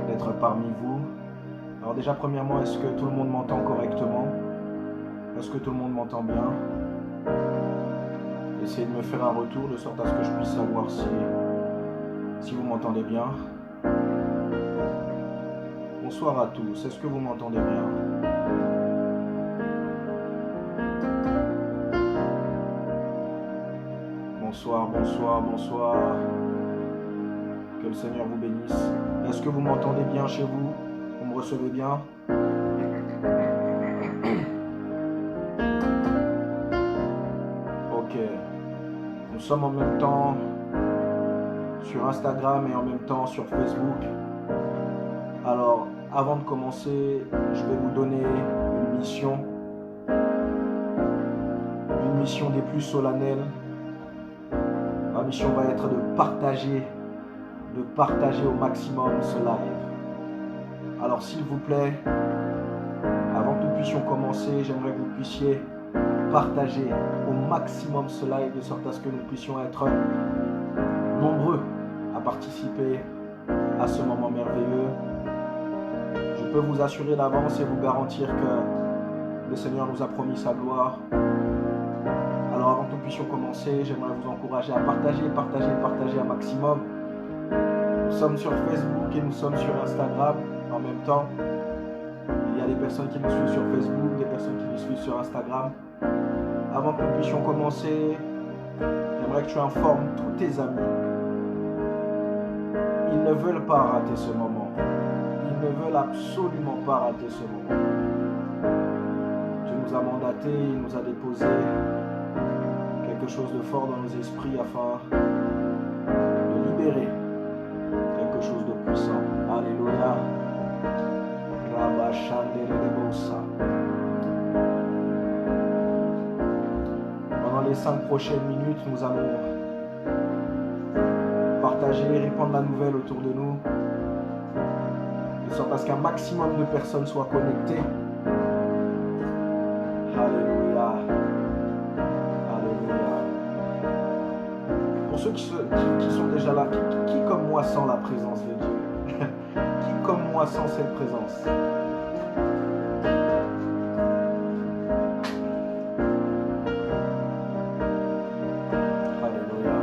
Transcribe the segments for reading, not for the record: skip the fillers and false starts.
d'être parmi vous. Alors déjà, premièrement, est-ce que tout le monde m'entend correctement? Est-ce que tout le monde m'entend bien? Essayez de me faire un retour de sorte à ce que je puisse savoir si vous m'entendez bien. Bonsoir à tous, est-ce que vous m'entendez bien? Bonsoir, bonsoir, bonsoir. Que le Seigneur vous bénisse. Est-ce que vous m'entendez bien chez vous? Vous me recevez bien? Ok. Nous sommes en même temps sur Instagram et en même temps sur Facebook. Alors, avant de commencer, je vais vous donner une mission des plus solennelles. La mission va être de partager au maximum ce live. Alors s'il vous plaît, avant que nous puissions commencer, j'aimerais que vous puissiez partager au maximum ce live de sorte à ce que nous puissions être nombreux à participer à ce moment merveilleux. Je peux vous assurer d'avance et vous garantir que le Seigneur nous a promis sa gloire. Alors avant que nous puissions commencer, j'aimerais vous encourager à partager un maximum. Nous sommes sur Facebook et nous sommes sur Instagram en même temps. Il y a des personnes qui nous suivent sur Facebook, des personnes qui nous suivent sur Instagram. Avant que nous puissions commencer, j'aimerais que tu informes tous tes amis. Ils ne veulent pas rater ce moment. Ils ne veulent absolument pas rater ce moment. Dieu nous a mandatés, il nous a déposé quelque chose de fort dans nos esprits afin de libérer quelque chose de puissant. Alléluia. Pendant les 5 prochaines minutes, nous allons partager, répandre la nouvelle autour de nous, de sorte à ce qu'un maximum de personnes soient connectées. Alléluia. Alléluia. Pour ceux qui sont déjà là, qui comme moi sent la présence de Dieu? Qui comme moi sent cette présence? Alléluia.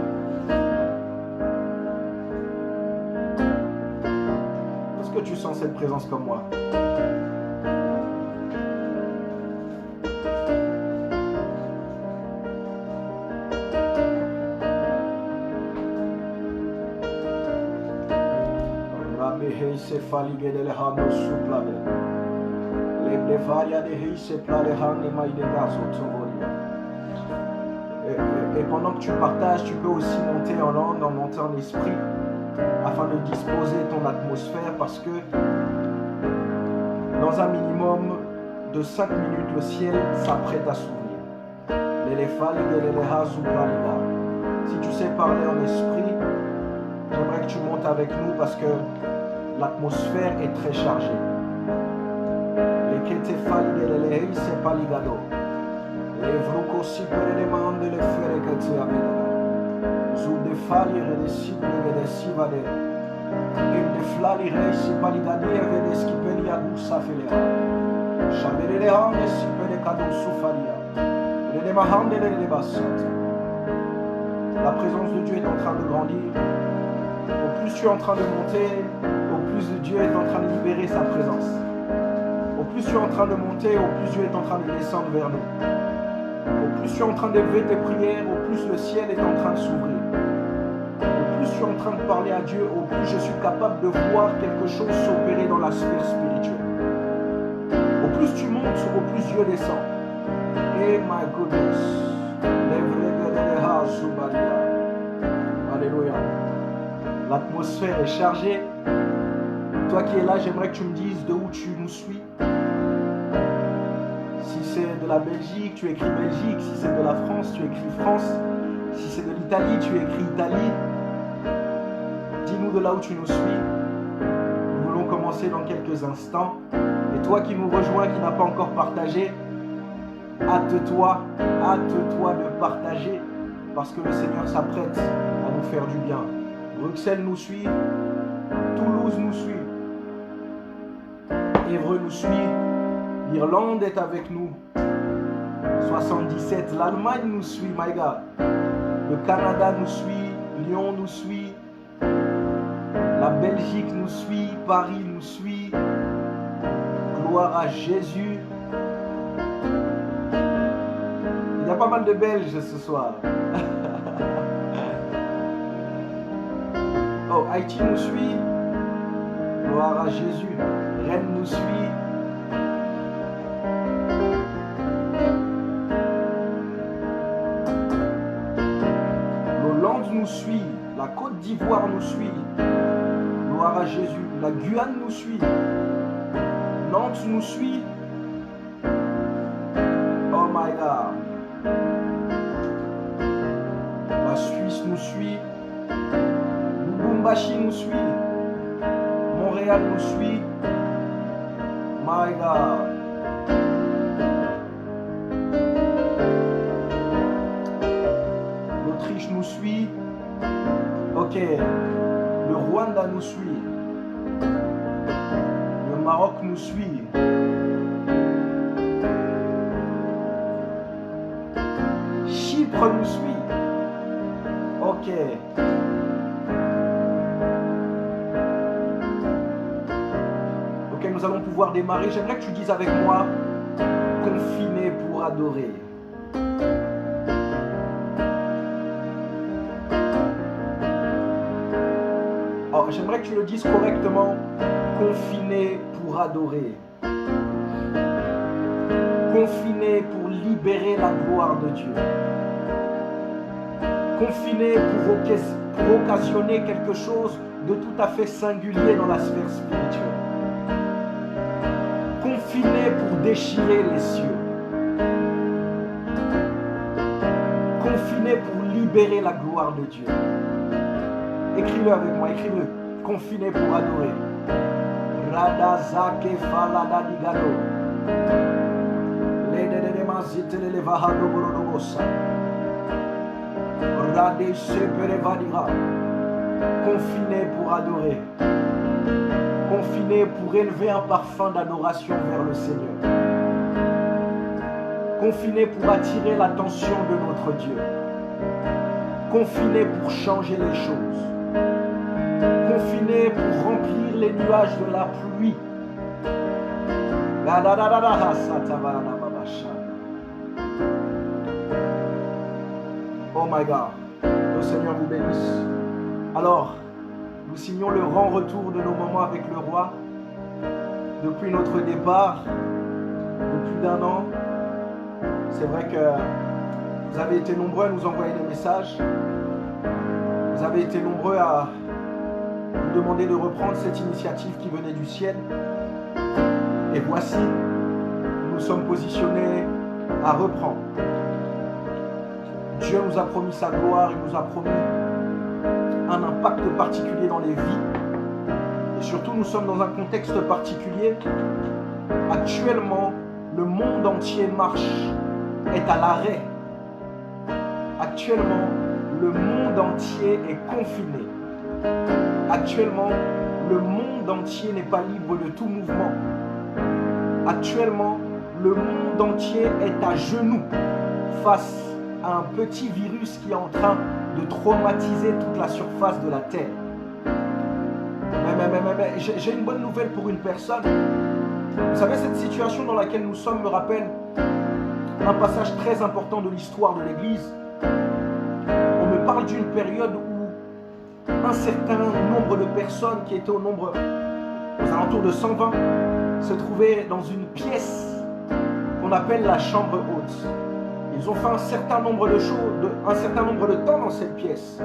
Est-ce que tu sens cette présence comme moi? Et pendant que tu partages, tu peux aussi monter en langue, monter en esprit, afin de disposer ton atmosphère, parce que dans un minimum de 5 minutes, le ciel s'apprête à s'ouvrir. Si tu sais parler en esprit, j'aimerais que tu montes avec nous parce que l'atmosphère est très chargée. La présence de Dieu est en train de grandir. Au plus tu es en train de monter, au plus Dieu est en train de libérer sa présence. Au plus tu es en train de monter, au plus Dieu est en train de descendre vers nous. Au plus tu es en train d'élever tes prières, au plus le ciel est en train de s'ouvrir. Au plus tu es en train de parler à Dieu, au plus je suis capable de voir quelque chose s'opérer dans la sphère spirituelle. Au plus tu montes, au plus Dieu descend. Et my goodness. Alléluia. L'atmosphère est chargée. Toi qui es là, j'aimerais que tu me dises de où tu nous suis. Si c'est de la Belgique, tu écris Belgique. Si c'est de la France, tu écris France. Si c'est de l'Italie, tu écris Italie. Dis-nous de là où tu nous suis. Nous voulons commencer dans quelques instants. Et toi qui nous rejoins, qui n'as pas encore partagé, hâte-toi de partager, parce que le Seigneur s'apprête à nous faire du bien. Bruxelles nous suit. Toulouse nous suit. Évreux nous suit. L'Irlande est avec nous. 77. L'Allemagne nous suit, my God. Le Canada nous suit. Lyon nous suit. La Belgique nous suit. Paris nous suit. Gloire à Jésus. Il y a pas mal de Belges ce soir. Oh, Haïti nous suit. Gloire à Jésus. Rennes nous suit. L'Hollande nous suit. La Côte d'Ivoire nous suit. Gloire à Jésus. La Guyane nous suit. Nantes nous suit. Oh my God. La Suisse nous suit. Lubumbashi nous suit. Montréal nous suit. My God. L'Autriche nous suit. Ok. Le Rwanda nous suit. Le Maroc nous suit. Chypre nous suit. Ok. Ok, nous allons pouvoir démarrer. J'aimerais que tu dises avec moi, confiné pour adorer. Oh, j'aimerais que tu le dises correctement, confiné pour adorer. Confiné pour libérer la gloire de Dieu. Confiné pour occasionner quelque chose de tout à fait singulier dans la sphère spirituelle. Confiné pour déchirer les cieux. Confiné pour libérer la gloire de Dieu. Écris-le avec moi, écris-le. Confiné pour adorer. Radazake falada digado. Confiné pour adorer. Confiné pour élever un parfum d'adoration vers le Seigneur. Confiné pour attirer l'attention de notre Dieu. Confiné pour changer les choses. Confiné pour remplir les nuages de la pluie. Oh my God, le Seigneur vous bénisse. Alors, nous signons le grand retour de nos moments avec le roi. Depuis notre départ, de plus d'1 an, c'est vrai que vous avez été nombreux à nous envoyer des messages. Vous avez été nombreux à nous demander de reprendre cette initiative qui venait du ciel. Et voici, nous sommes positionnés à reprendre. Dieu nous a promis sa gloire, il nous a promis un impact particulier dans les vies. Et surtout, nous sommes dans un contexte particulier. Actuellement, le monde entier marche, est à l'arrêt. Actuellement, le monde entier est confiné. Actuellement, le monde entier n'est pas libre de tout mouvement. Actuellement, le monde entier est à genoux face à un petit virus qui est en train de traumatiser toute la surface de la Terre. Mais j'ai une bonne nouvelle pour une personne. Vous savez, cette situation dans laquelle nous sommes me rappelle un passage très important de l'histoire de l'Église. On me parle d'une période où un certain nombre de personnes qui étaient aux alentours de 120 se trouvaient dans une pièce qu'on appelle la chambre haute. Ils ont fait un certain nombre de temps dans cette pièce.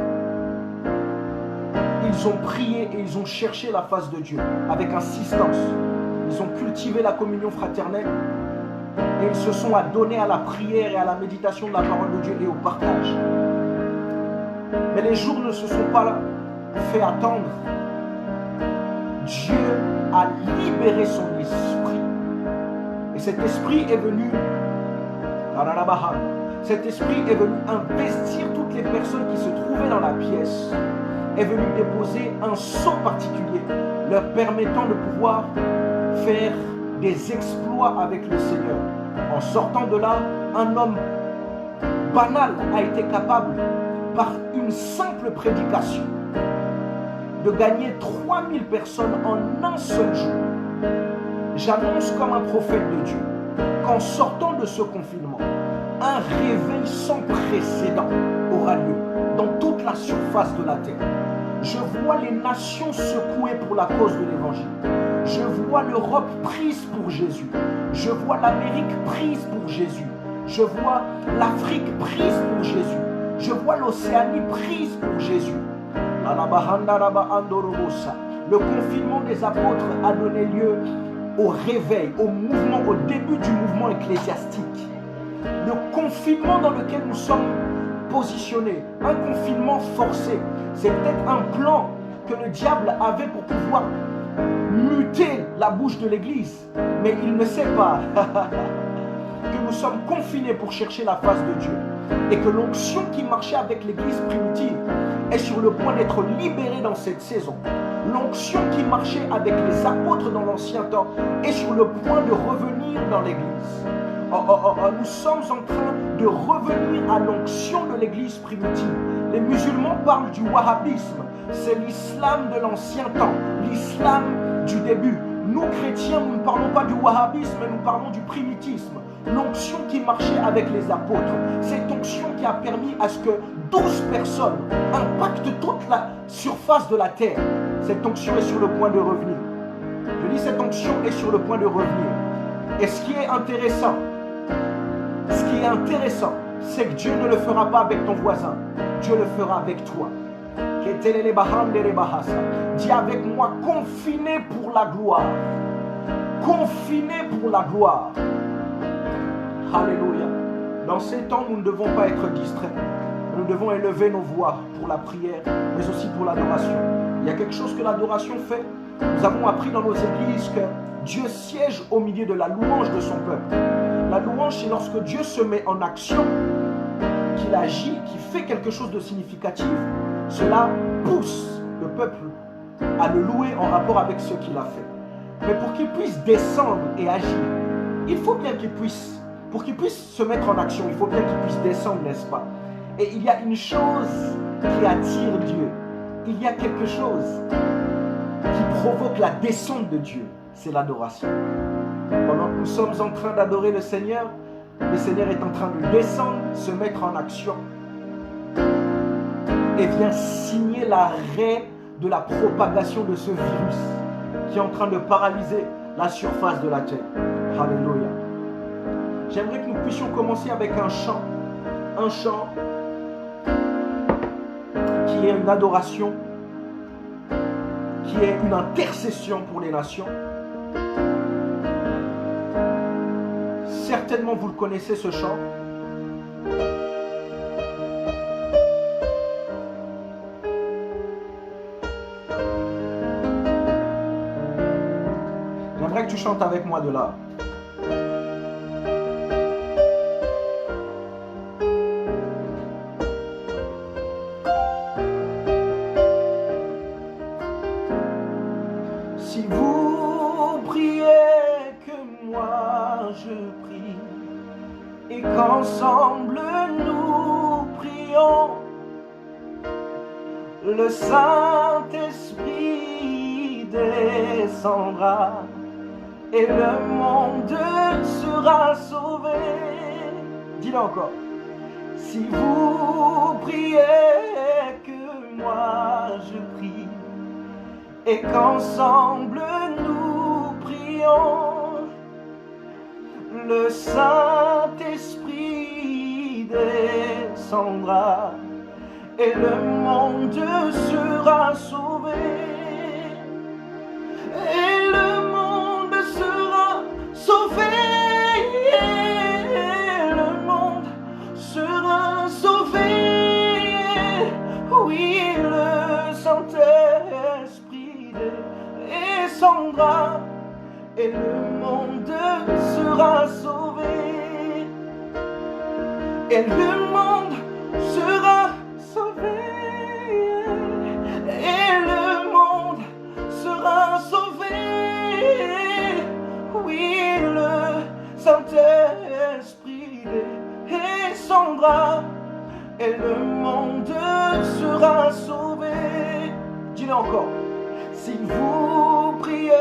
Ils ont prié et ils ont cherché la face de Dieu avec insistance. Ils ont cultivé la communion fraternelle et ils se sont adonnés à la prière et à la méditation de la parole de Dieu et au partage. Mais les jours ne se sont pas fait attendre. Dieu a libéré son esprit. Et cet esprit est venu investir toutes les personnes qui se trouvaient dans la pièce est venu déposer un sceau particulier, leur permettant de pouvoir faire des exploits avec le Seigneur. En sortant de là, un homme banal a été capable, par une simple prédication, de gagner 3000 personnes en un seul jour. J'annonce comme un prophète de Dieu qu'en sortant de ce confinement, un réveil sans précédent aura lieu dans toute la surface de la terre. Je vois les nations secouées pour la cause de l'évangile. Je vois l'Europe prise pour Jésus. Je vois l'Amérique prise pour Jésus. Je vois l'Afrique prise pour Jésus. Je vois l'Océanie prise pour Jésus. Le confinement des apôtres a donné lieu au réveil, au mouvement, au début du mouvement ecclésiastique. Le confinement dans lequel nous sommes positionnés, un confinement forcé, c'est peut-être un plan que le diable avait pour pouvoir muter la bouche de l'Église. Mais il ne sait pas que nous sommes confinés pour chercher la face de Dieu. Et que l'onction qui marchait avec l'Église primitive est sur le point d'être libérée dans cette saison. L'onction qui marchait avec les apôtres dans l'ancien temps est sur le point de revenir dans l'Église. Nous sommes en train de revenir à l'onction de l'Église primitive. Les musulmans parlent du wahhabisme. C'est l'islam de l'ancien temps, l'islam du début. Nous, chrétiens, nous ne parlons pas du wahhabisme, mais nous parlons du primitisme. L'onction qui marchait avec les apôtres, cette onction qui a permis à ce que 12 personnes impactent toute la surface de la terre. Cette onction est sur le point de revenir. Je dis cette onction est sur le point de revenir. Et ce qui est intéressant, c'est que Dieu ne le fera pas avec ton voisin. Dieu le fera avec toi. Dis avec moi, confiné pour la gloire. Confiné pour la gloire. Alléluia. Dans ces temps, nous ne devons pas être distraits. Nous devons élever nos voix pour la prière, mais aussi pour l'adoration. Il y a quelque chose que l'adoration fait. Nous avons appris dans nos églises que Dieu siège au milieu de la louange de son peuple. La louange, c'est lorsque Dieu se met en action, qu'il agit, qu'il fait quelque chose de significatif. Cela pousse le peuple à le louer en rapport avec ce qu'il a fait. Mais pour qu'il puisse descendre et agir, il faut bien qu'il puisse, pour qu'il puisse se mettre en action, il faut bien qu'il puisse descendre, n'est-ce pas? Et il y a une chose qui attire Dieu. Il y a quelque chose qui provoque la descente de Dieu. C'est l'adoration. Pendant que nous sommes en train d'adorer le Seigneur est en train de descendre, se mettre en action et vient signer l'arrêt de la propagation de ce virus qui est en train de paralyser la surface de la terre. Alléluia. J'aimerais que nous puissions commencer avec un chant qui est une adoration, qui est une intercession pour les nations. Certainement vous le connaissez, ce chant. J'aimerais que tu chantes avec moi de là. Si vous priez que moi je prie, et qu'ensemble nous prions, le Saint-Esprit descendra et le monde sera sauvé. Dis-le encore. Si vous priez que moi je prie, et qu'ensemble nous prions, le Saint-Esprit descendra et le monde sera sauvé. Et le monde sera sauvé. Le monde sera sauvé. Oui, le Saint-Esprit descendra et le monde sera sauvé. Et le monde sera sauvé. le monde sera sauvé. Dis-le encore. Si vous priez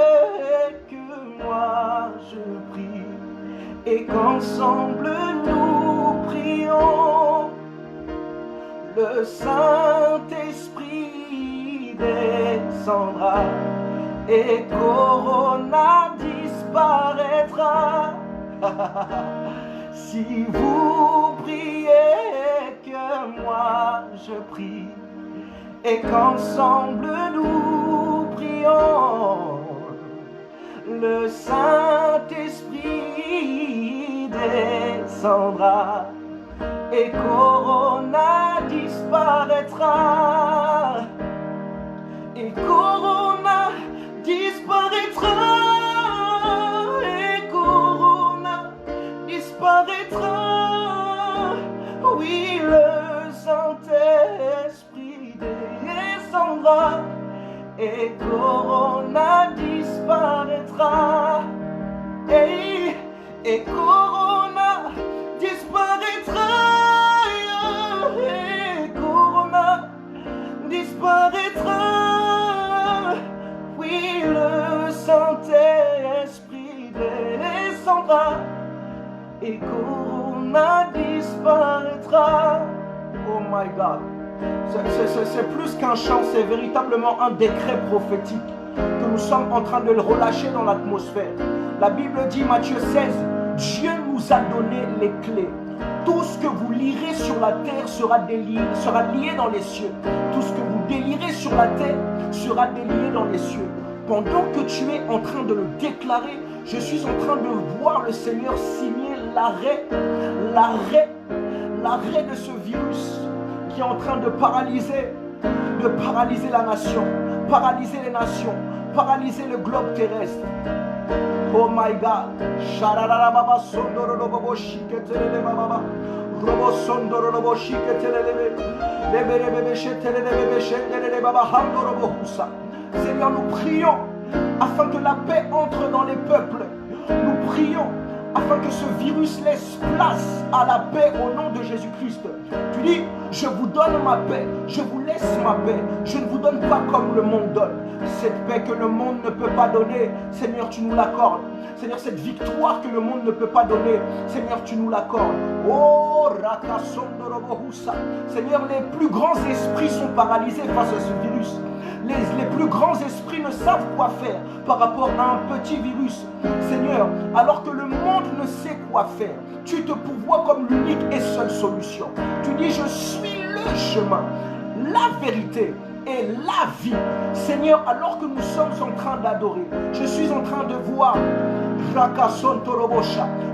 que moi je prie, et qu'ensemble nous prions, le Saint-Esprit descendra et Corona disparaîtra. Si vous priez que moi je prie, et qu'ensemble nous prions, le Saint-Esprit descendra et Corona disparaîtra. Et Corona disparaîtra. Et Corona disparaîtra. Oui, le Saint-Esprit descendra et Corona disparaîtra. Et Corona disparaîtra. Et Corona disparaîtra. Oui, le Saint-Esprit descendra et Corona disparaîtra. Oh my God. C'est plus qu'un chant, c'est véritablement un décret prophétique que nous sommes en train de le relâcher dans l'atmosphère. La Bible dit, Matthieu 16, Dieu nous a donné les clés. Tout ce que vous lirez sur la terre sera lié dans les cieux. Tout ce que vous délirez sur la terre sera délié dans les cieux. Pendant que tu es en train de le déclarer, je suis en train de voir le Seigneur signer l'arrêt de ce virus qui est en train de paralyser la nation, paralyser les nations, paralyser le globe terrestre. Oh my God. Seigneur, nous prions afin que la paix entre dans les peuples. Nous prions afin que ce virus laisse place à la paix au nom de Jésus-Christ. Tu dis, je vous donne ma paix, je vous laisse ma paix, je ne vous donne pas comme le monde donne. Cette paix que le monde ne peut pas donner, Seigneur, tu nous l'accordes. Seigneur, cette victoire que le monde ne peut pas donner, Seigneur, tu nous l'accordes. Oh, Seigneur, les plus grands esprits sont paralysés face à ce virus. Les plus grands esprits ne savent quoi faire par rapport à un petit virus. Seigneur, alors que le monde ne sait quoi faire, tu te pourvois comme l'unique et seule solution. Tu dis, je suis le chemin, la vérité et la vie. Seigneur, alors que nous sommes en train d'adorer, je suis en train de voir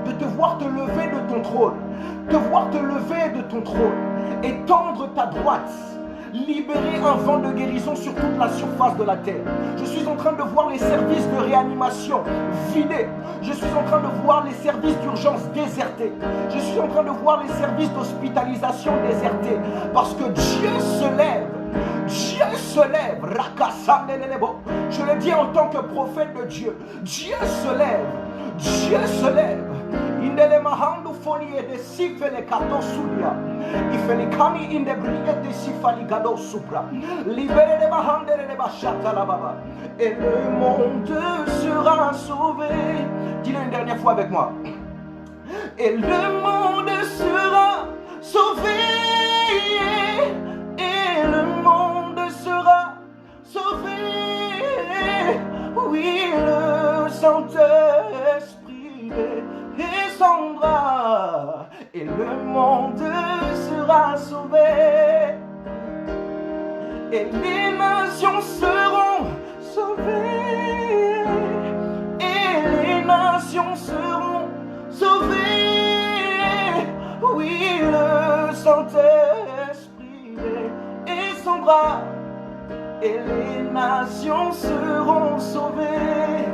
de te voir te lever de ton trône, et tendre ta droite, libérer un vent de guérison sur toute la surface de la terre. Je suis en train de voir les services de réanimation vidés. Je suis en train de voir les services d'urgence désertés. Je suis en train de voir les services d'hospitalisation désertés. Parce que Dieu se lève. Dieu se lève. Je le dis en tant que prophète de Dieu. Dieu se lève. Dieu se lève. Indele mahandu folie de sifele kato sulia. Ifele kami inde brille de sifali gado supra. Libéré de mahandere de bachata la baba. Et le monde sera sauvé. Dis-le une dernière fois avec moi. Et le monde sera sauvé. Et le monde sera sauvé. Oui, le Saint-Esprit descendra et le monde sera sauvé et les nations seront sauvées et les nations seront sauvées. Oui, le Saint-Esprit descendra et les nations seront sauvées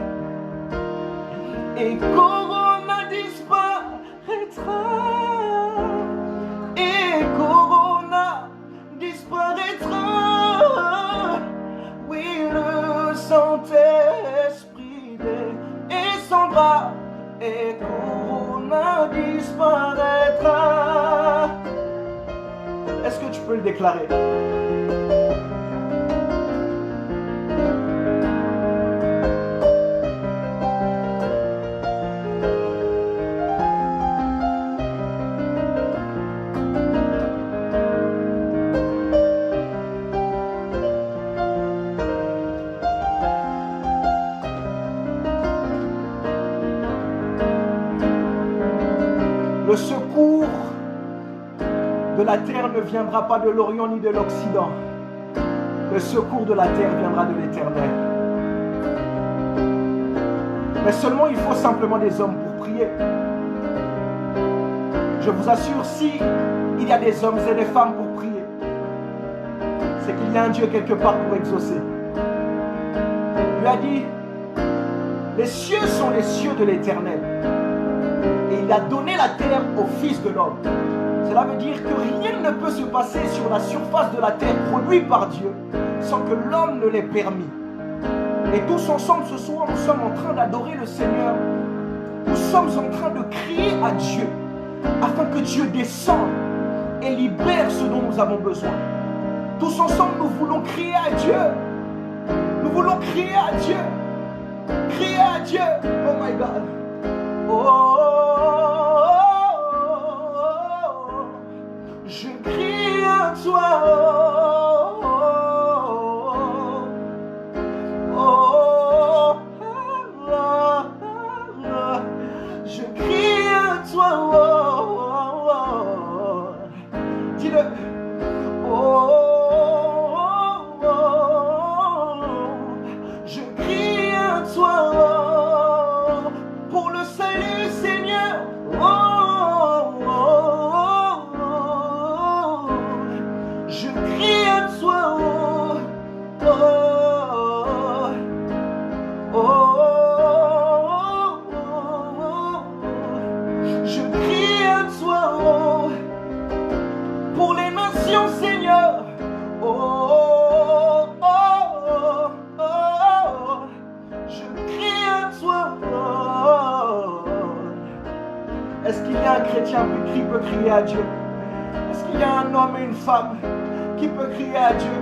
et Corona disparaîtra et Corona disparaîtra. Oui, le Saint-Esprit descendra et Corona disparaîtra. Est-ce que peux le déclarer. Le secours de la terre ne viendra pas de l'Orient ni de l'Occident. Le secours de la terre viendra de l'Éternel. Mais seulement il faut simplement des hommes pour prier. Je vous assure, si il y a des hommes et des femmes pour prier, c'est qu'il y a un Dieu quelque part pour exaucer. Il lui a dit, les cieux sont les cieux de l'Éternel. Et il a donné la terre au Fils de l'homme. Cela veut dire que rien ne peut se passer sur la surface de la terre produit par Dieu sans que l'homme ne l'ait permis. Et tous ensemble ce soir, nous sommes en train d'adorer le Seigneur. Nous sommes en train de crier à Dieu afin que Dieu descende et libère ce dont nous avons besoin. Tous ensemble, nous voulons crier à Dieu. Nous voulons crier à Dieu. Crier à Dieu. Oh my God. Je crie à toi. Je crie à toi. Dis-le. Je crie à toi. Pour le salut, Seigneur. Je crie à toi. Je crie à toi. Pour les nations, Seigneur. Je crie à toi. Est-ce qu'il y a un chrétien qui peut crier à Dieu? Est-ce qu'il y a un homme et une femme qui peut crier à Dieu?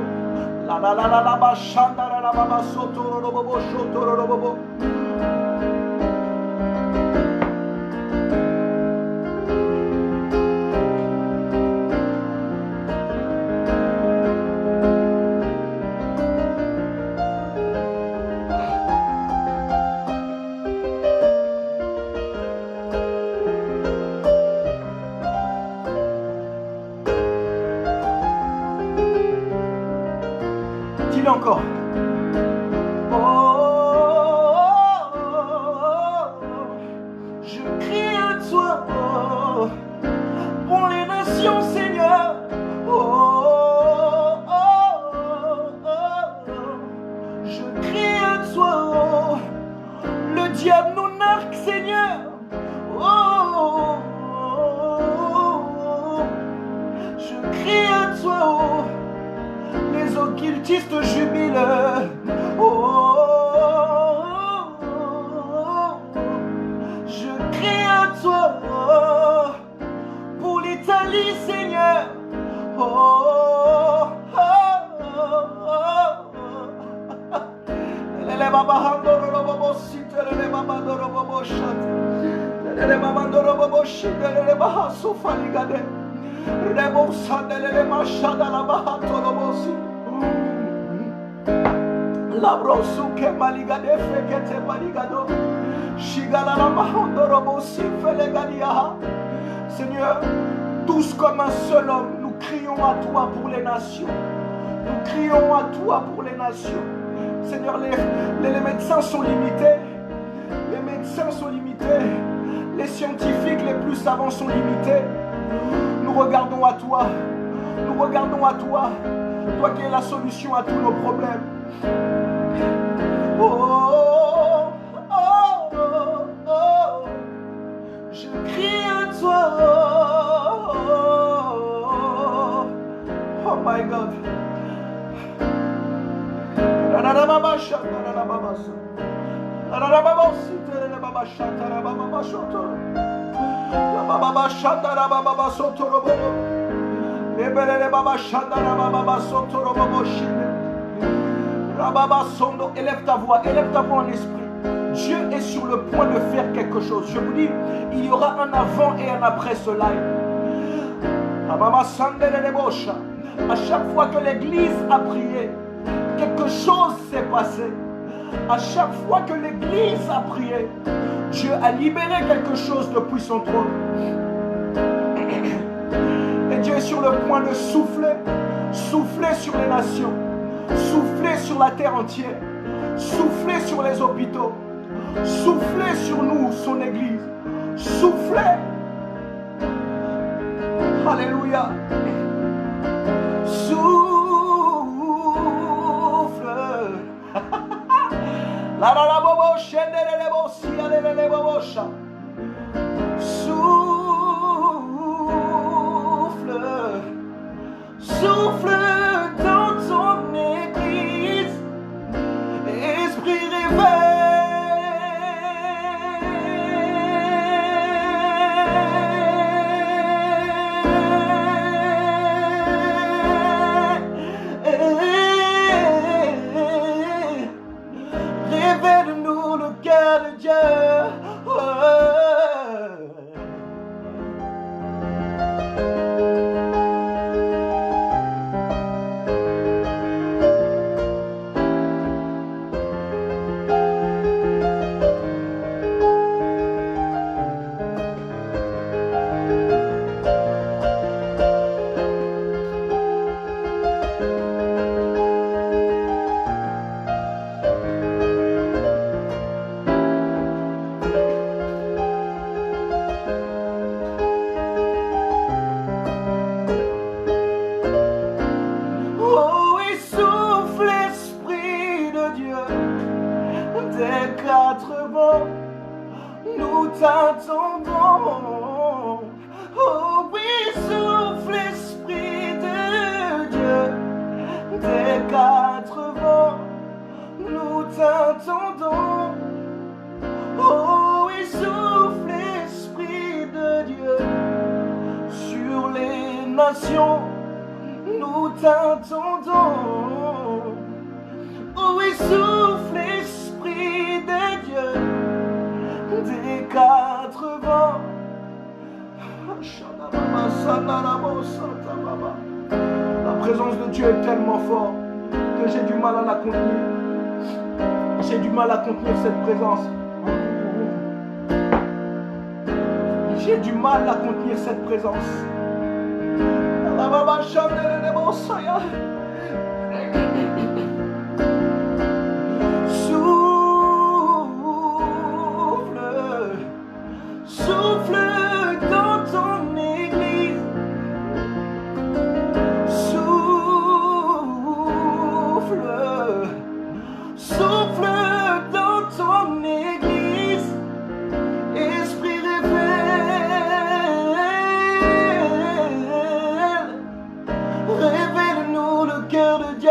La la la la la ba shanda la la ba ba soto ro bo bo shoto ro bo bo. Dis-le encore. Je crie à toi. Pour les nations, Seigneur. Je crie à toi. Le diable nous narque, Seigneur. Je crie à toi. Les occultistes jubilent. Je crie à toi. Pour l'Italie, Seigneur. La brosuke maligade fekete maligado. Shigala la mahandorobo sifelegania. Seigneur, tous comme un seul homme, nous crions à toi pour les nations. Nous crions à toi pour les nations. Seigneur, les médecins sont limités. Les médecins sont limités. Les scientifiques les plus savants sont limités. Nous regardons à toi. Nous regardons à toi. Toi qui es la solution à tous nos problèmes. Je crie à toi. Oh my God. Ebelele baba shandara baba sotoro baba shinde. Rababa sondo, élève ta voix en esprit. Dieu est sur le point de faire quelque chose. Je vous dis, il y aura un avant et un après ce live. À chaque fois que l'église a prié, quelque chose s'est passé. À chaque fois que l'église a prié, Dieu a libéré quelque chose depuis son trône. Et Dieu est sur le point de souffler sur les nations, souffler sur la terre entière, souffler sur les hôpitaux, souffler sur nous, son église, souffler. Alléluia. Souffle. La la la bobo shendere le bosi alele le bobosha. Souffle dans ton église, esprit révèle-nous le cœur de Dieu. Nous t'attendons. Oui, souffle l'esprit de Dieu des quatre vents. La présence de Dieu est tellement forte que j'ai du mal à la contenir. J'ai du mal à contenir cette présence. J'ai du mal à contenir cette présence. Souffle dans ton église. Souffle dans ton église. Esprit révèle-nous le cœur de Dieu.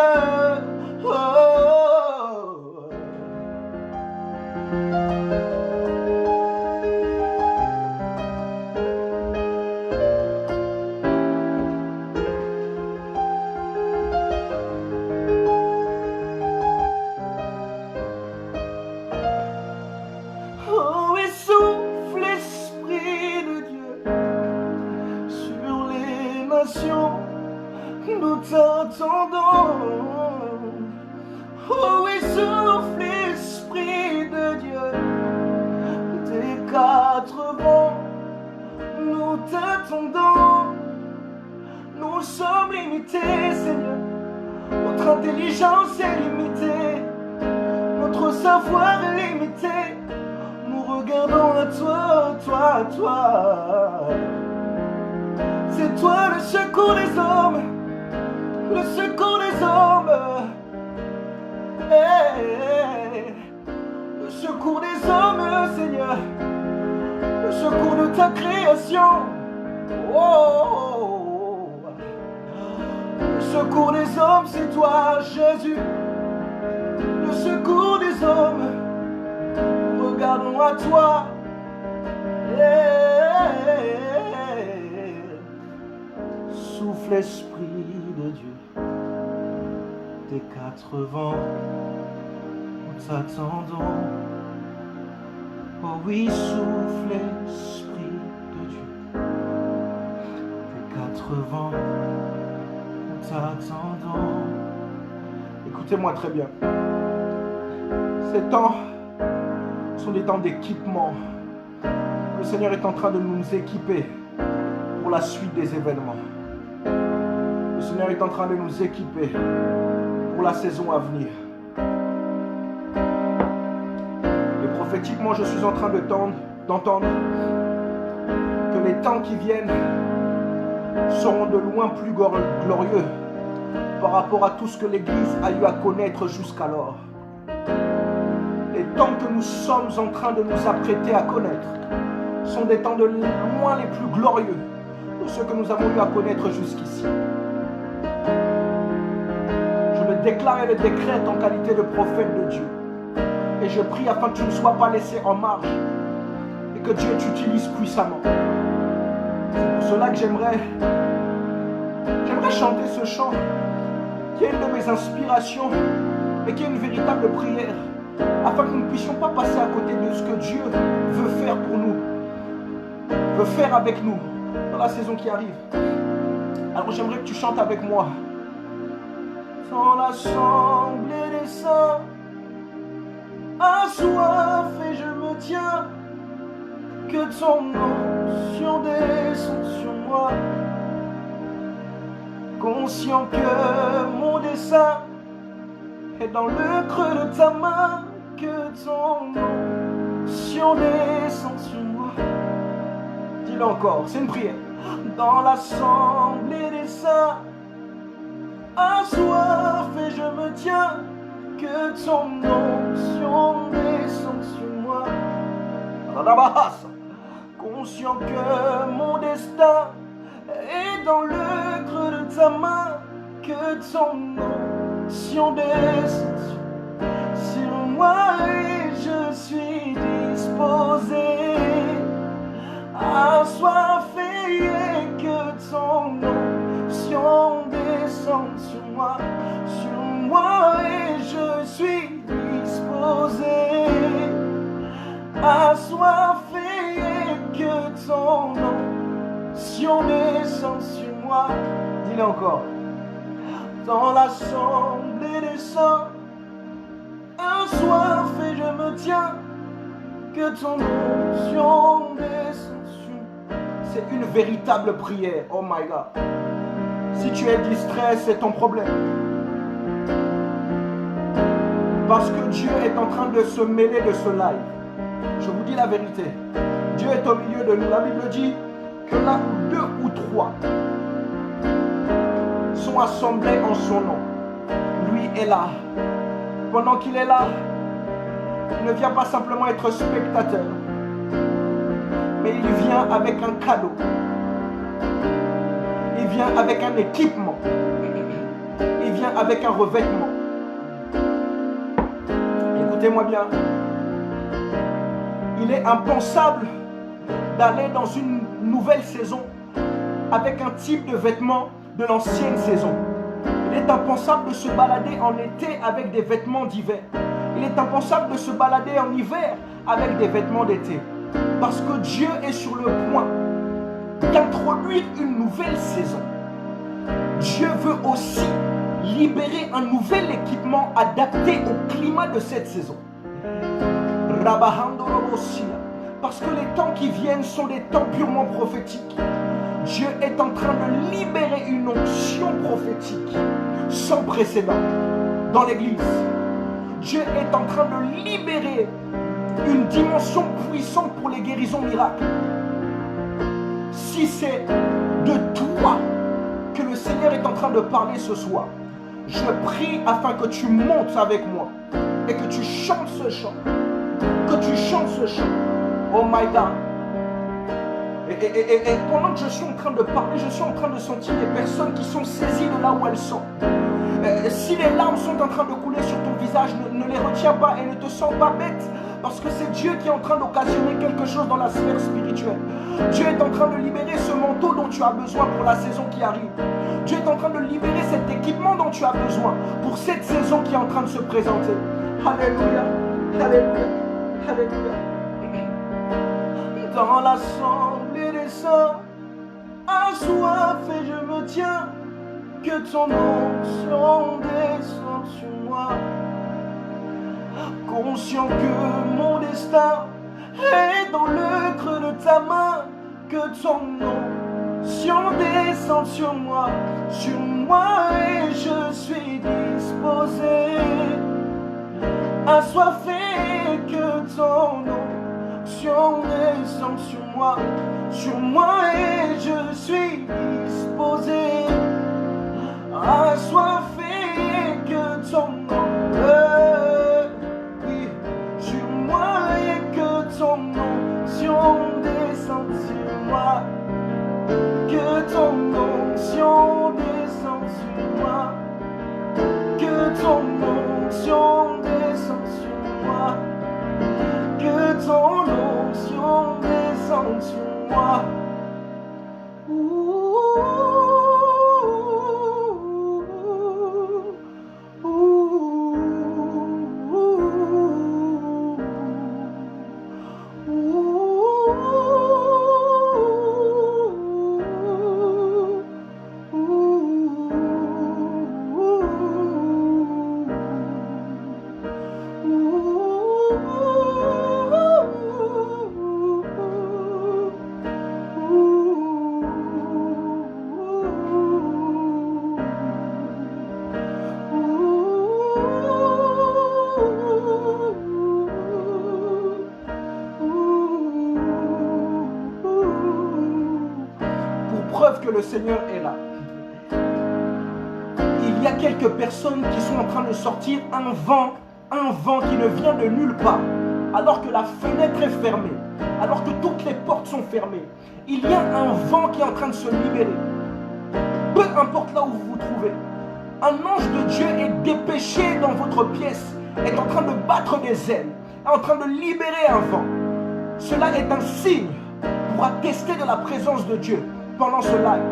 Oh. Oh, et souffle l'esprit de Dieu sur les nations. Nous t'attendons. Oh oui, souffle l'esprit de Dieu des quatre vents. Nous t'attendons. Nous sommes limités, Seigneur. Notre intelligence est limitée. Notre savoir est limité. Nous regardons à toi, toi. C'est toi le secours des hommes. Le secours des hommes. Hey. Le secours des hommes, Seigneur. Le secours de ta création. Oh. Le secours des hommes, c'est toi, Jésus. Le secours des hommes. Regardons à toi. Hey. Souffle l'Esprit de Dieu. Des quatre vents, nous t'attendons. Oh oui, souffle l'Esprit de Dieu. Des quatre vents, nous t'attendons. Écoutez-moi très bien. Ces temps sont des temps d'équipement. Le Seigneur est en train de nous équiper pour la suite des événements. Le Seigneur est en train de nous équiper pour la saison à venir. Et prophétiquement, je suis en train d'entendre que les temps qui viennent seront de loin plus glorieux par rapport à tout ce que l'Église a eu à connaître jusqu'alors. Les temps que nous sommes en train de nous apprêter à connaître sont des temps de loin les plus glorieux de ceux que nous avons eu à connaître jusqu'ici. Je le déclare et le décrète en qualité de prophète de Dieu. Et je prie afin que tu ne sois pas laissé en marge et que Dieu t'utilise puissamment. C'est pour cela que j'aimerais chanter ce chant qui est une de mes inspirations et qui est une véritable prière afin que nous ne puissions pas passer à côté de ce que Dieu veut faire pour nous, veut faire avec nous dans la saison qui arrive. Alors j'aimerais que tu chantes avec moi. Dans l'assemblée des saints, assoiff et je me tiens, que ton onction descende sur moi, conscient que mon dessein est dans le creux de ta main, que ton onction descende sur moi. Dis-le encore, c'est une prière. Dans l'assemblée des saints, assoiff et je me tiens, que ton onction descende sur moi. Conscient que mon destin est dans le creux de ta main, que ton onction descende sur moi et je suis disposé à soiffer et que ton onction descende sur moi et je suis disposé à soiffer et que ton onction descende sur moi. Dis-le encore. Dans l'assemblée des saints, assoiff et je me tiens, que ton onction descende sur moi. C'est une véritable prière. Oh my God. Si tu es distrait, c'est ton problème. Parce que Dieu est en train de se mêler de ce live. Je vous dis la vérité. Dieu est au milieu de nous. La Bible dit que là où 2 ou 3 sont assemblés en son nom, lui est là. Pendant qu'il est là, il ne vient pas simplement être spectateur, mais il vient avec un cadeau. Il vient avec un équipement. Il vient avec un revêtement. Écoutez-moi bien. Il est impensable d'aller dans une nouvelle saison avec un type de vêtements de l'ancienne saison. Il est impensable de se balader en été avec des vêtements d'hiver. Il est impensable de se balader en hiver avec des vêtements d'été. Parce que Dieu est sur le point d'introduire une nouvelle saison. Dieu veut aussi libérer un nouvel équipement adapté au climat de cette saison. Parce que les temps qui viennent sont des temps purement prophétiques. Dieu est en train de libérer une onction prophétique sans précédent dans l'église. Dieu est en train de libérer une dimension puissante pour les guérisons miracles. Si c'est de toi que le Seigneur est en train de parler ce soir, je prie afin que tu montes avec moi et que tu chantes ce chant. Que tu chantes ce chant. Oh my God. Et pendant que je suis en train de parler, je suis en train de sentir des personnes qui sont saisies de là où elles sont. Si les larmes sont en train de couler sur ton visage, ne les retiens pas et ne te sens pas bête. Parce que c'est Dieu qui est en train d'occasionner quelque chose dans la sphère spirituelle. Dieu est en train de libérer ce manteau dont tu as besoin pour la saison qui arrive. Dieu est en train de libérer cet équipement dont tu as besoin pour cette saison qui est en train de se présenter. Alléluia, alléluia, alléluia. Dans l'assemblée des saints, assoiffé je me tiens, que ton onction descende sur moi. Conscient que mon destin est dans le creux de ta main, que ton onction descende sur moi et je suis disposé, assoiffé, que ton onction descende sur moi et je suis disposé, assoiffé, que ton sur moi et que ton onction descende sur moi, que ton onction descende sur moi, que ton onction descende sur moi, que ton onction descende sur moi. Que le Seigneur est là. Il y a quelques personnes qui sont en train de sortir un vent qui ne vient de nulle part, alors que la fenêtre est fermée, alors que toutes les portes sont fermées. Il y a un vent qui est en train de se libérer. Peu importe là où vous vous trouvez, un ange de Dieu est dépêché dans votre pièce, est en train de battre des ailes, est en train de libérer un vent. Cela est un signe pour attester de la présence de Dieu pendant ce live.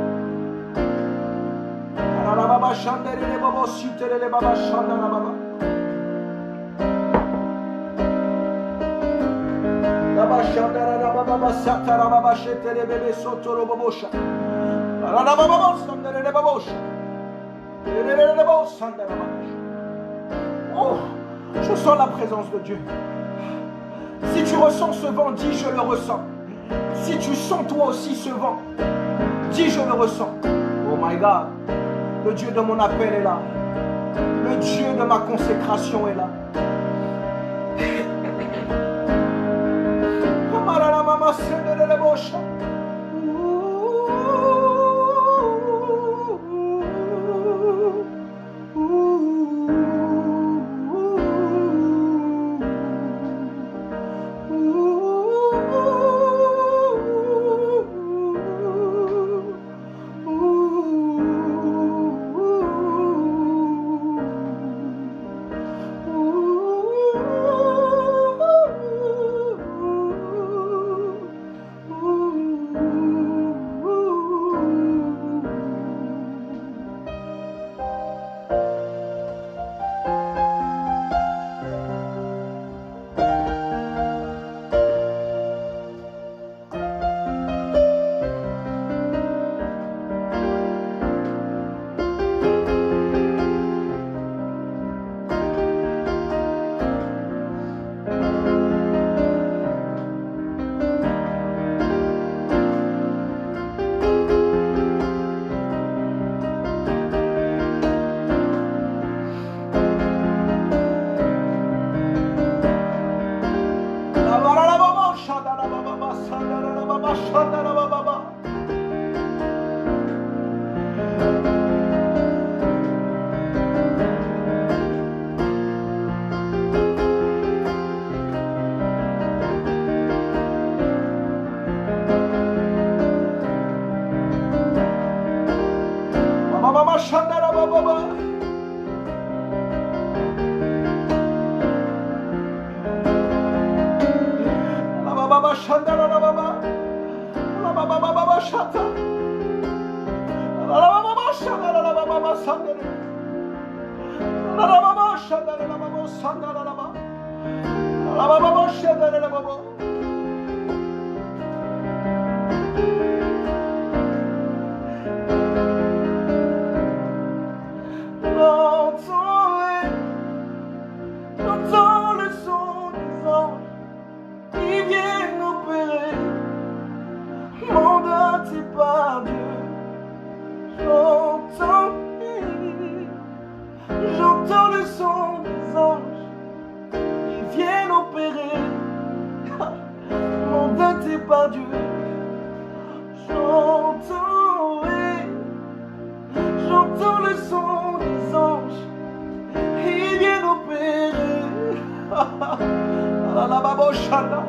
Oh, je sens la présence de Dieu. Si tu ressens ce vent, dis je le ressens. Si tu sens toi aussi ce vent, dis je le ressens. Oh my God, le Dieu de mon appel est là. Le Dieu de ma consécration est là. J'entends le son des anges qui viennent opérer, mandatés par Dieu. J'entends le son des anges qui viennent opérer, mandatés par Dieu. J'entends le son des anges qui viennent opérer. La babochana.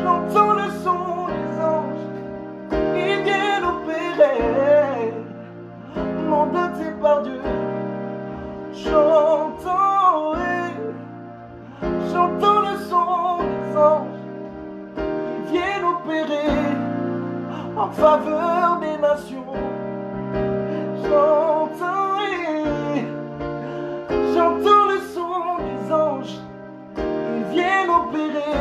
J'entends le son des anges qui viennent opérer, mandatés par Dieu. J'entends le son des anges qui viennent opérer en faveur des nations. J'entends le son des anges qui viennent opérer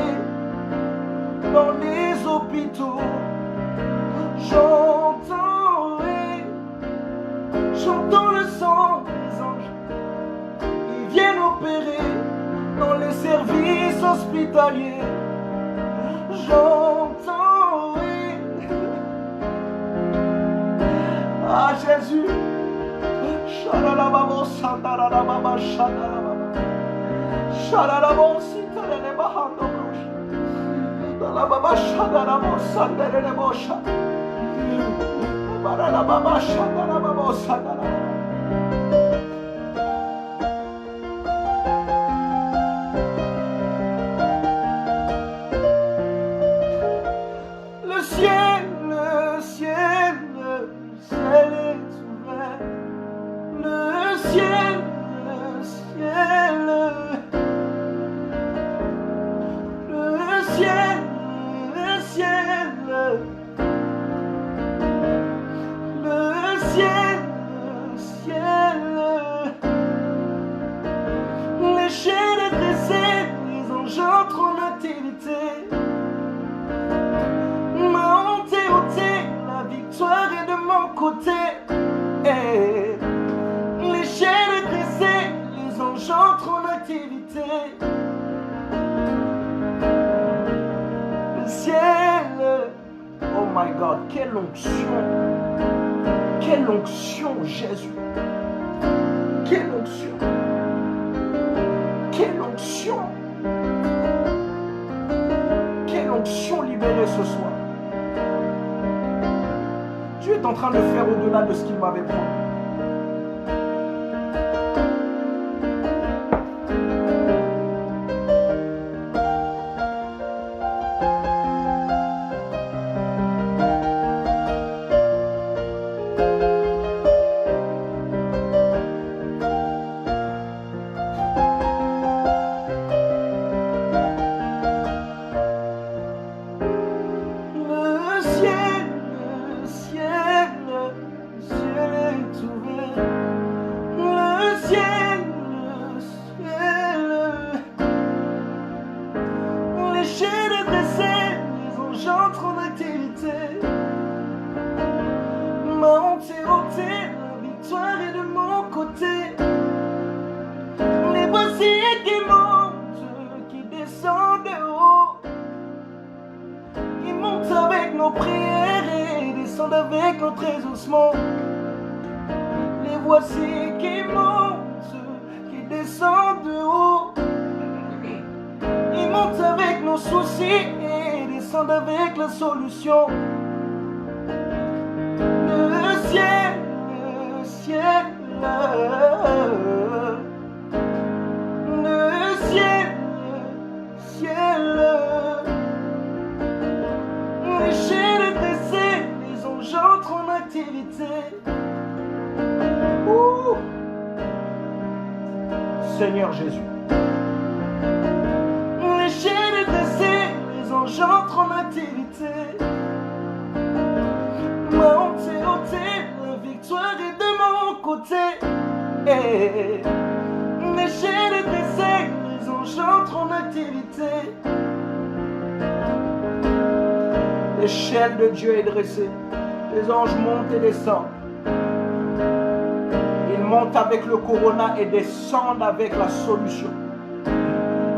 dans les hôpitaux. J'entends le son des anges qui viennent opérer dans les services hospitaliers. Ah Jésus, Shalalababo, Sandarababa, Shadarababa, Shalalabo, Sitarabahando, Dalababa, Shadarabo, Sandarabo, Barababa, Shadarababo, Sandarababa. Le ciel est ouvert. Le ciel, le ciel, le ciel, le ciel, le ciel, le ciel. Les chaînes dressées, les anges entrent en activité. Ma honte est ôtée, la victoire est de mon côté. Hey. Les chaînes dressées, les anges entrent en activité. Le ciel, oh my God, quelle onction Jésus, quelle onction, quelle onction, quelle onction libérée ce soir. Dieu est en train de faire au-delà de ce qu'il m'avait promis. Nos prières et descendent avec notre exaucement. Les voici qui montent, qui descendent de haut. Ils montent avec nos soucis et descendent avec la solution. Le ciel Le ciel, ciel, les chaînes dressées, les anges entrent en activité. Ouh. Seigneur Jésus. Les chaînes dressées, les anges entrent en activité. Montez, ôtez, la victoire est de mon côté. Et les chaînes dressées, les anges entrent en activité. L'échelle de Dieu est dressée. Les anges montent et descendent. Ils montent avec le corona et descendent avec la solution.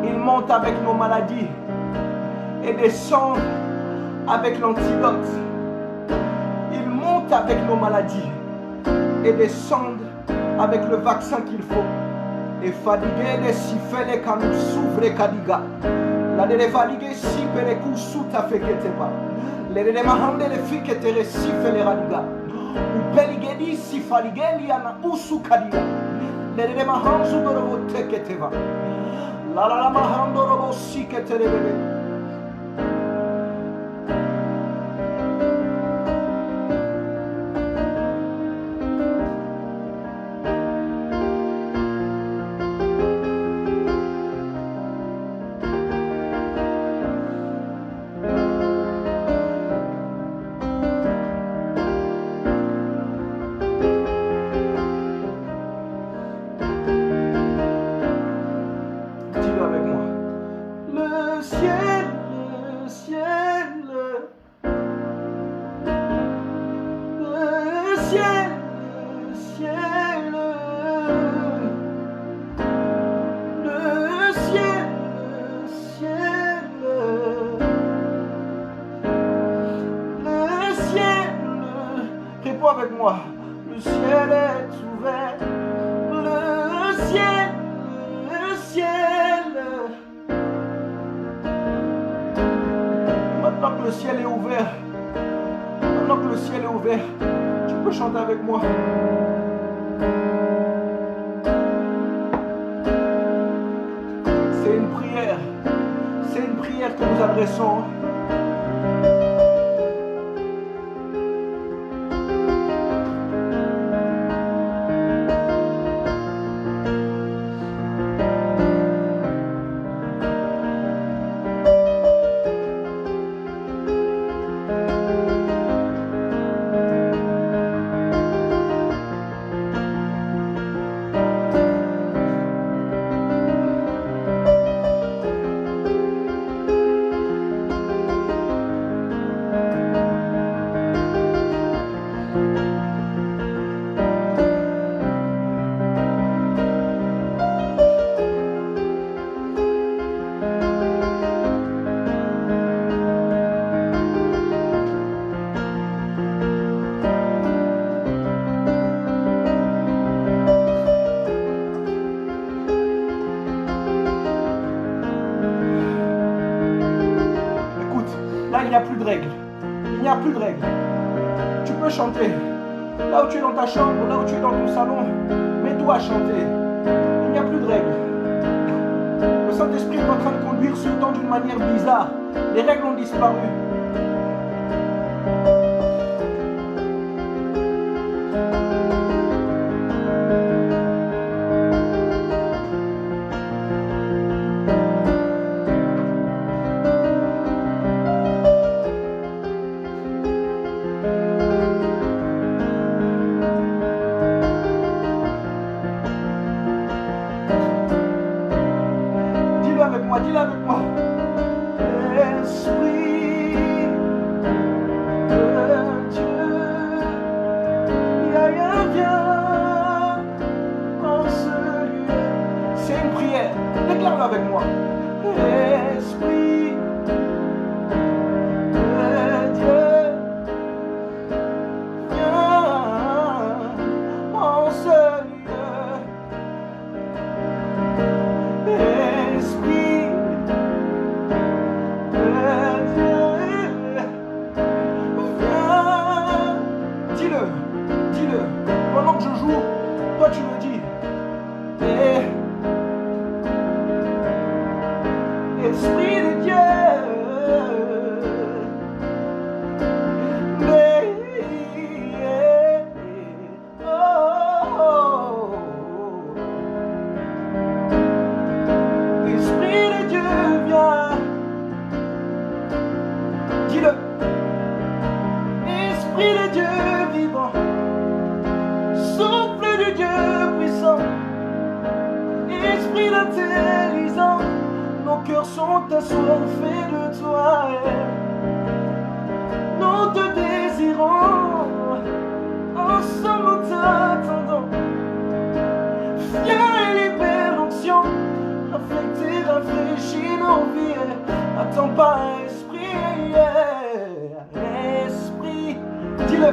Ils montent avec nos maladies et descendent avec l'antidote. Ils montent avec nos maladies et descendent avec le vaccin qu'il faut. Et fatigué de siffler quand nous s'ouvre kadiga. La de valiguer si per les coups sous ta fait que t'es pas. Les de mahande les filles que t'es siffle les radiga. Ou peligedi si faligeli ana usu kadiga. Les de mahanzu de robote que t'es va. La mahando robo si que t'es bébé. Avec moi, le ciel est ouvert, le ciel, maintenant que le ciel est ouvert, tu peux chanter avec moi. C'est une prière que nous adressons. Il n'y a plus de règles. Il n'y a plus de règles. Tu peux chanter. Là où tu es dans ta chambre, là où tu es dans ton salon, mets-toi à chanter. Il n'y a plus de règles. Le Saint-Esprit est en train de conduire ce temps d'une manière bizarre. Les règles ont disparu. Dis-le avec moi. Esprit Esprit de Dieu vivant, souffle de Dieu puissant, esprit d'intelligence, nos cœurs sont assoiffés de toi. Nous te désirons, ensemble nous t'attendons. Viens et libère l'onction, affecter, rafraîchir nos vies. Attends pas, esprit, esprit, dis-le.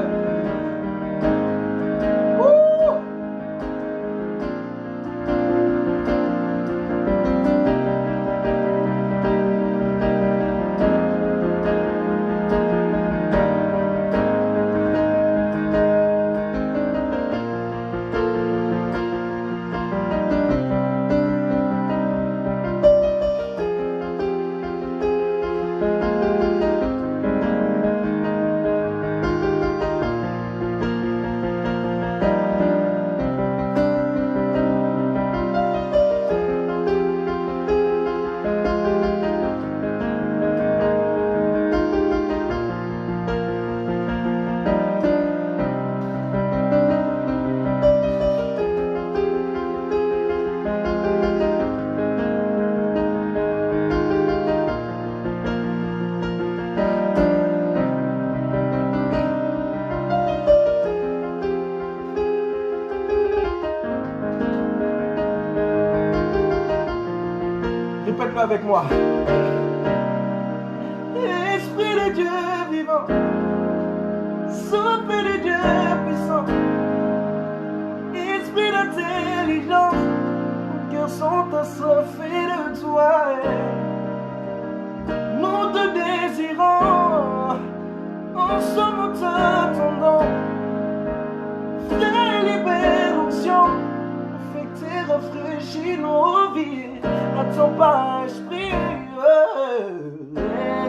Répète-le avec moi. Esprit de Dieu vivant, souffle de Dieu puissant, esprit d'intelligence, nos cœurs sont assoiffés de toi. Nous te désirons, ensemble nous t'attendons. Viens et libère l'onction, affecter, rafraîchir nos vies. Attends pas, esprit,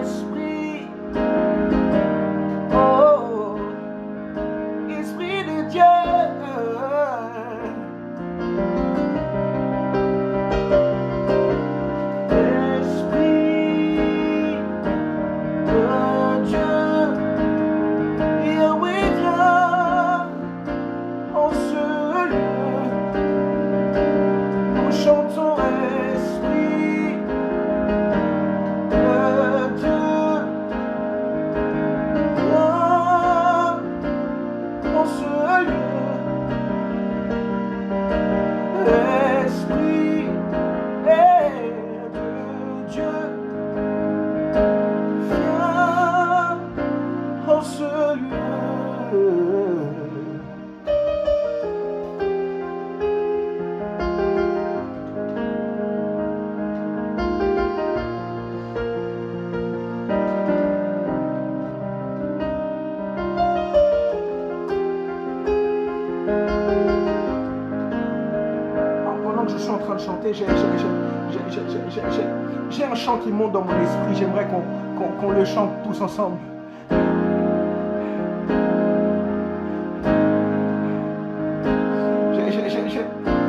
esprit, oh, esprit de Dieu. Esprit de Dieu, Yahweh viens en ce lieu. Nous chantons esprit de Dieu, viens en ce lieu. Esprit de Dieu, viens en ce lieu. Pendant que je suis en train de chanter, j'ai un chant qui monte dans mon esprit. J'aimerais qu'on le chante tous ensemble.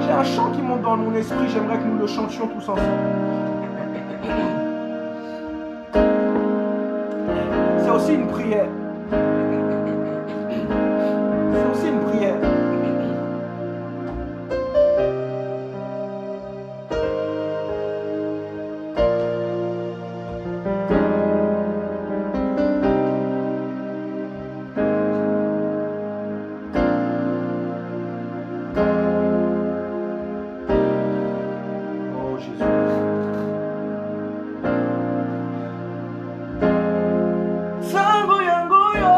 J'ai un chant qui monte dans mon esprit. J'aimerais que nous le chantions tous ensemble. C'est aussi une prière. C'est aussi une prière. Tango yangu yo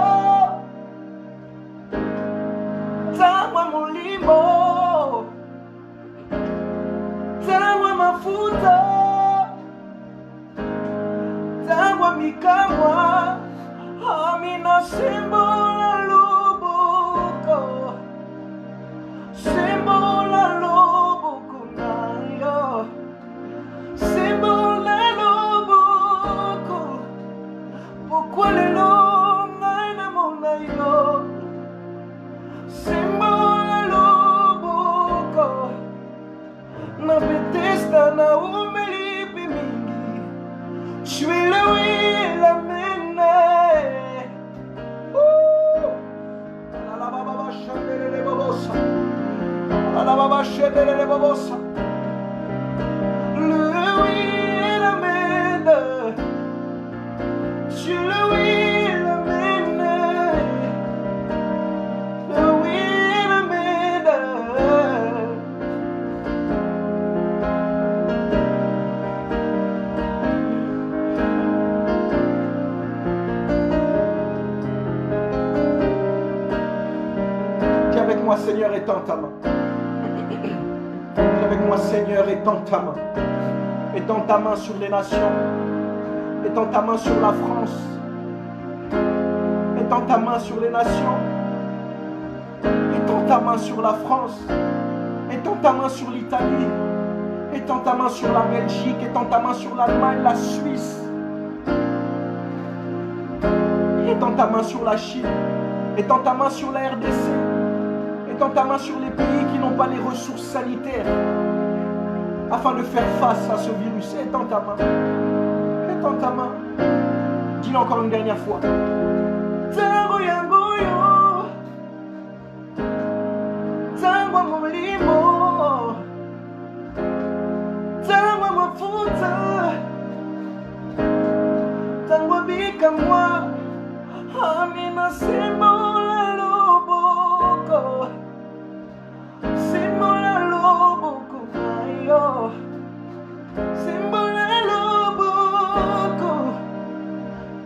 oui et l'amen. Sur le oui et l'amen. Le oui et l'amen. Dis avec moi, Seigneur, étends ta main. Dis avec moi, Seigneur, étends ta main. Étends ta main sur les nations. Étends ta main sur la France. Étends ta main sur les nations. Étends ta main sur la France. Étends ta main sur l'Italie. Étends ta main sur la Belgique. Étends ta main sur l'Allemagne, la Suisse. Étends ta main sur la Chine. Étends ta main sur la RDC. Étends ta main sur les pays qui n'ont pas les ressources sanitaires afin de faire face à ce virus. Étends ta main. Étends ta main. Dis-le encore une dernière fois. Tango yango yo. Tango molimo. Tango mafuta. Tango bika moi. Amina simbola loboko. Simbola loboko ayo. Simbola loboko.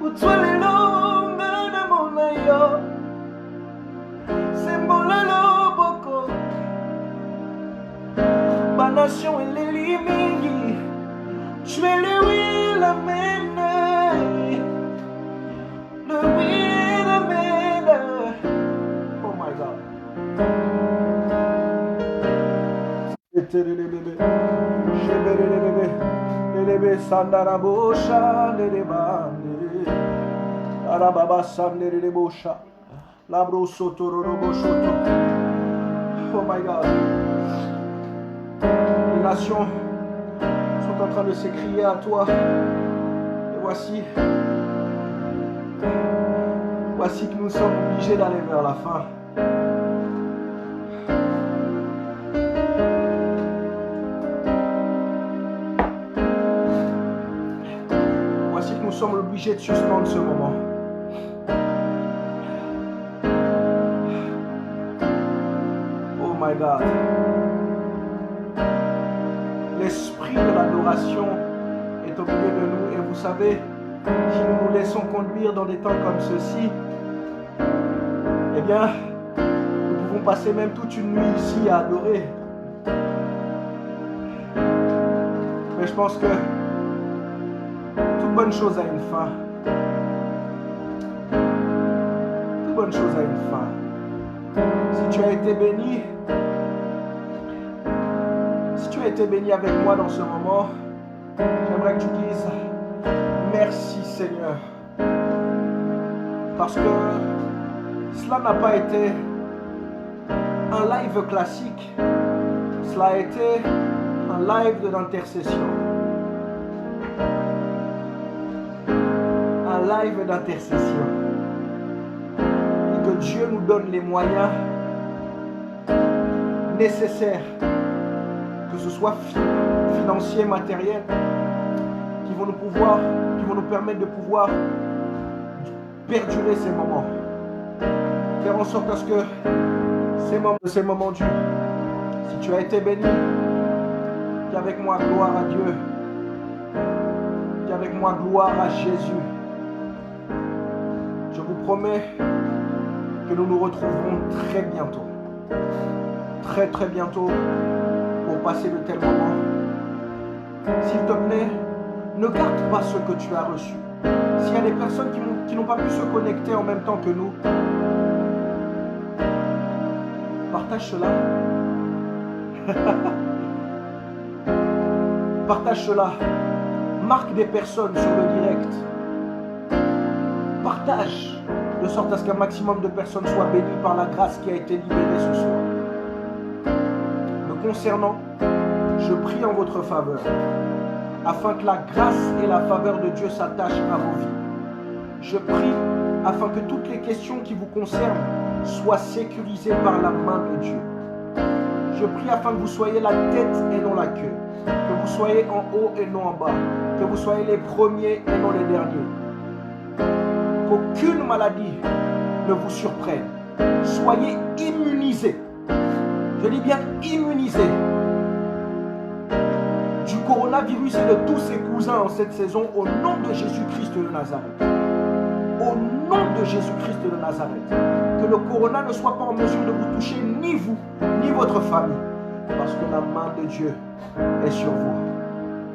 Utwale longa na mona yo. Simbola loboko. Ba nation eleli mingi. Tu es le oui, l'amen. Le oui, l'amen. Oh my God. C'était les bébés. Chebere les bébés. Les bébés sandarabosha. Les bébés. Arababa sandere les bosha. Labro soto robo soto. Oh my God. Les nations sont en train de s'écrier à toi. Et voici que nous sommes obligés d'aller vers la fin. Voici que nous sommes obligés de suspendre ce moment. Oh my God. L'esprit de l'adoration est au milieu de nous. Et vous savez, si nous nous laissons conduire dans des temps comme ceci, eh bien, nous pouvons passer même toute une nuit ici à adorer. Mais je pense que toute bonne chose a une fin. Toute bonne chose a une fin. Si tu as été béni, avec moi dans ce moment, j'aimerais que tu dises merci Seigneur. Parce que cela n'a pas été un live classique. Cela a été un live d'intercession. Un live d'intercession. Et que Dieu nous donne les moyens nécessaires, que ce soit financier, matériel, qui vont nous permettre de pouvoir perdurer ces moments. Faire en sorte à ce que ces moments durent. Si tu as été béni, dis avec moi gloire à Dieu. Dis avec moi gloire à Jésus. Je vous promets que nous nous retrouverons très bientôt. Très très bientôt pour passer de tels moments. S'il te plaît, ne garde pas ce que tu as reçu. S'il y a des personnes qui n'ont pas pu se connecter en même temps que nous, partage cela. Partage cela. Marque des personnes sur le direct. Partage de sorte à ce qu'un maximum de personnes soient bénies par la grâce qui a été libérée ce soir. Me concernant, je prie en votre faveur afin que la grâce et la faveur de Dieu s'attachent à vos vies. Je prie afin que toutes les questions qui vous concernent soient sécurisées par la main de Dieu. Je prie afin que vous soyez la tête et non la queue. Que vous soyez en haut et non en bas. Que vous soyez les premiers et non les derniers. Qu'aucune maladie ne vous surprenne. Soyez immunisés. Je dis bien immunisés du coronavirus et de tous ses cousins en cette saison au nom de Jésus-Christ de Nazareth. Au nom de Jésus-Christ de Nazareth. Que le corona ne soit pas en mesure de vous toucher, ni vous, ni votre famille. Parce que la main de Dieu est sur vous.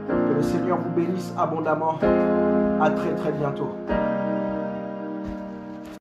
Que le Seigneur vous bénisse abondamment. À très très bientôt.